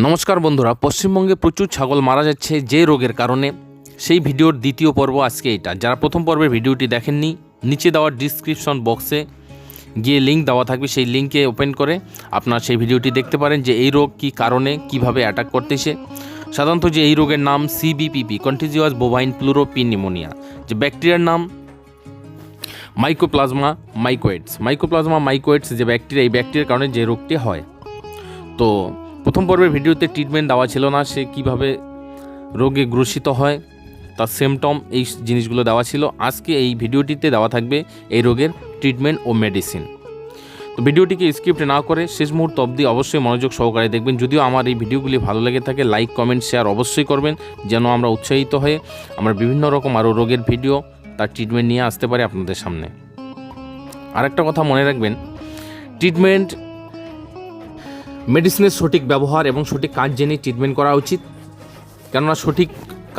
নমস্কার বন্ধুরা, পশ্চিমবঙ্গে প্রচুর ছাগল মারা যাচ্ছে যে রোগের কারণে, সেই ভিডিওর দ্বিতীয় পর্ব আজকে এটা। যারা প্রথম পর্বের ভিডিওটি দেখেননি, নিচে দেওয়া ডিসক্রিপশন বক্সে গিয়ে লিঙ্ক দেওয়া থাকবে, সেই লিঙ্কে ওপেন করে আপনারা সেই ভিডিওটি দেখতে পারেন যে এই রোগ কী কারণে কিভাবে অ্যাটাক করতেছে। সাধারণত যে এই রোগের নাম সিবিপিপি, কন্টিজিউয়াস বোভাইন প্লুরোপিনিউমোনিয়া, যে ব্যাকটেরিয়ার নাম মাইকোপ্লাজমা মাইকোয়েডস যে ব্যাকটেরিয়া, এই ব্যাকটেরিয়ার কারণে যে রোগটি হয়। তো প্রথম পর্বের ভিডিওতে ট্রিটমেন্ট দেওয়া ছিল না, সে কিভাবে রোগে গ্রসিত হয়, তার সিমটম, এই জিনিসগুলো দেওয়া ছিল। আজকে এই ভিডিওটিতে দেওয়া থাকবে এই রোগের ট্রিটমেন্ট ও মেডিসিন। তো ভিডিওটিকে স্কিপ না করে শেষ মুহূর্ত অবধি অবশ্যই মনোযোগ সহকারে দেখবেন। যদিও আমার এই ভিডিওগুলি ভালো লেগে থাকে, লাইক কমেন্ট শেয়ার অবশ্যই করবেন, যেন আমরা উৎসাহিত হয়ে আমরা বিভিন্ন রকম আরও রোগের ভিডিও, তার ট্রিটমেন্ট নিয়ে আসতে পারি আপনাদের সামনে। আরেকটা কথা মনে রাখবেন, ট্রিটমেন্ট মেডিসিনের সঠিক ব্যবহার এবং সঠিক কাজ জেনে ট্রিটমেন্ট করা উচিত। কেননা সঠিক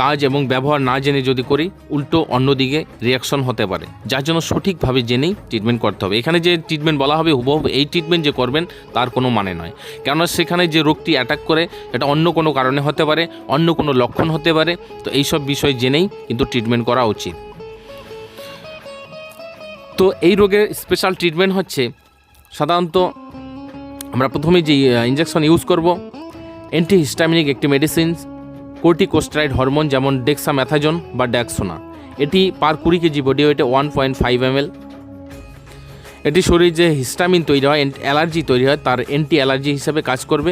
কাজ এবং ব্যবহার না জেনে যদি করি, উল্টো অন্যদিকে রিয়াকশন হতে পারে, যার জন্য সঠিকভাবে জেনেই ট্রিটমেন্ট করতে হবে। এখানে যে ট্রিটমেন্ট বলা হবে হুবহু এই ট্রিটমেন্ট যে করবেন তার কোনো মানে নয়। কেননা সেখানে যে রোগটি অ্যাটাক করে এটা অন্য কোনো কারণে হতে পারে, অন্য কোনো লক্ষণ হতে পারে। তো এইসব বিষয় জেনেই কিন্তু ট্রিটমেন্ট করা উচিত। তো এই রোগের স্পেশাল ট্রিটমেন্ট হচ্ছে, সাধারণত আমরা প্রথমে যে ইঞ্জেকশন ইউজ করব, অ্যান্টিহিস্টামিনিক একটি মেডিসিন, কর্টিকোস্টেরয়েড হরমোন, যেমন ডেক্সামেথাজোন বা ড্যাক্সোনা। এটি পার 20 কেজি বডি ওয়েটে 1.5 ml। এটি শরীরে যে হিস্টামিন তৈরি হয়, অ্যালার্জি তৈরি হয়, তার অ্যান্টি অ্যালার্জি হিসাবে কাজ করবে,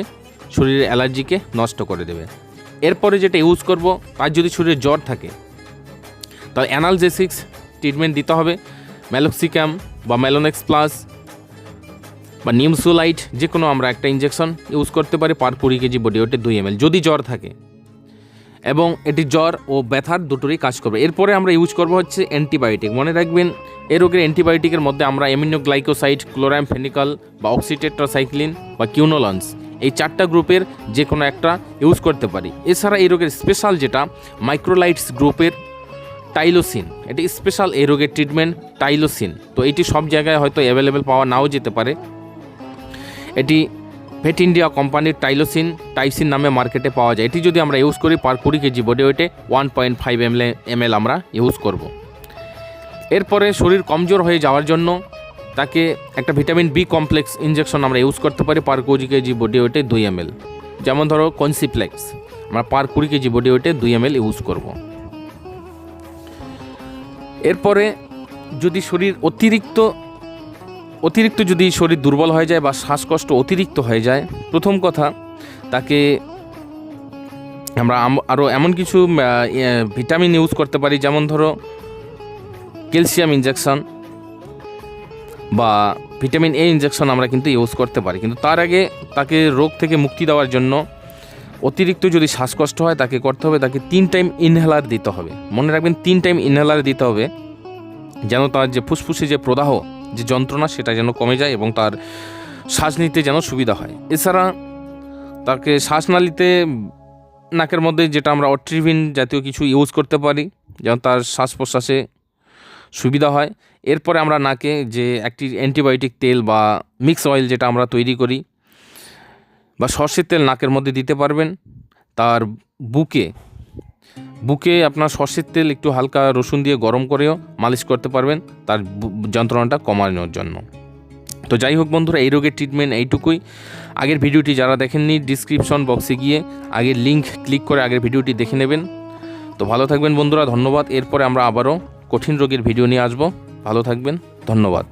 শরীরের অ্যালার্জিকে নষ্ট করে দেবে। এরপরে যেটা ইউজ করব, তার যদি শরীরে জ্বর থাকে তার অ্যানালজেসিক্স ট্রিটমেন্ট দিতে হবে, ম্যালোক্সিক্যাম বা ম্যালোনেক্স প্লাস বা নিমসোলাইট, যে কোনো আমরা একটা ইঞ্জেকশন ইউজ করতে পারি পার 20 কেজি বডি ওয়েটে 2 ml যদি জ্বর থাকে, এবং এটি জ্বর ও ব্যথার দুটোরই কাজ করবে। এরপরে আমরা ইউজ করব হচ্ছে অ্যান্টিবায়োটিক। মনে রাখবেন, এই রোগের অ্যান্টিবায়োটিকের মধ্যে আমরা অ্যামিনোগ্লাইকোসাইড, ক্লোরামফেনিকল বা অক্সিটেট্রাসাইক্লিন বা কিউনোলন্স, এই 4টা গ্রুপের যে কোনো একটা ইউজ করতে পারি। এছাড়া এই রোগের স্পেশাল যেটা মাইক্রোলাইটস গ্রুপের টাইলোসিন, এটি স্পেশাল এই রোগের ট্রিটমেন্ট টাইলোসিন। তো এটি সব জায়গায় হয়তো অ্যাভেলেবেল পাওয়া নাও যেতে পারে। এটি ভেট ইন্ডিয়া কোম্পানির টাইসিন নামে মার্কেটে পাওয়া যায়। এটি যদি আমরা ইউজ করি পার 20 কেজি বডি ওয়েটে 1.5 ml আমরা ইউজ করব। এরপরে শরীর কমজোর হয়ে যাওয়ার জন্য তাকে একটা ভিটামিন বি কমপ্লেক্স ইঞ্জেকশন আমরা ইউজ করতে পারি পার 20 কেজি বডি ওয়েটে 2 ml। যেমন ধরো কনসিপ্লেক্স, আমরা পার 20 কেজি বডি ওয়েটে 2 ml ইউজ করব। এরপরে যদি শরীর অতিরিক্ত যদি শরীর দুর্বল হয়ে যায় বা শ্বাসকষ্ট অতিরিক্ত হয়ে যায়, প্রথম কথা তাকে আমরা আরও এমন কিছু ভিটামিন ইউজ করতে পারি, যেমন ধরো ক্যালসিয়াম ইঞ্জেকশন বা ভিটামিন এ ইঞ্জেকশন আমরা কিন্তু ইউজ করতে পারি। কিন্তু তার আগে তাকে রোগ থেকে মুক্তি দেওয়ার জন্য অতিরিক্ত যদি শ্বাসকষ্ট হয় তাকে করতে হবে, তাকে 3 টাইম ইনহেলার দিতে হবে। মনে রাখবেন 3 টাইম ইনহেলার দিতে হবে, যেন তার যে ফুসফুসে যে প্রদাহ, যে যন্ত্রণা, সেটা যেন কমে যায় এবং তার শ্বাস নিতে যেন সুবিধা হয়। এছাড়া তাকে শ্বাস না নিতে নাকের মধ্যে যেটা আমরা অট্রিভিন জাতীয় কিছু ইউজ করতে পারি, যেন তার শ্বাস প্রশ্বাসে সুবিধা হয়। এরপরে আমরা নাকে যে একটি অ্যান্টিবায়োটিক তেল বা মিক্স অয়েল যেটা আমরা তৈরি করি, বা সর্ষের তেল নাকের মধ্যে দিতে পারবেন। তার বুকে আপনার সর্ষের তেল একটু হালকা রসুন দিয়ে গরম করেও মালিশ করতে পারবেন তার যন্ত্রণাটা কমানোর জন্য। তো যাই হোক বন্ধুরা, এই রোগের ট্রিটমেন্ট এইটুকুই। আগের ভিডিওটি যারা দেখেননি, ডিসক্রিপশন বক্সে গিয়ে আগের লিঙ্ক ক্লিক করে আগের ভিডিওটি দেখে নেবেন। তো ভালো থাকবেন বন্ধুরা, ধন্যবাদ। এরপরে আমরা আবারও কঠিন রোগের ভিডিও নিয়ে আসবো। ভালো থাকবেন, ধন্যবাদ।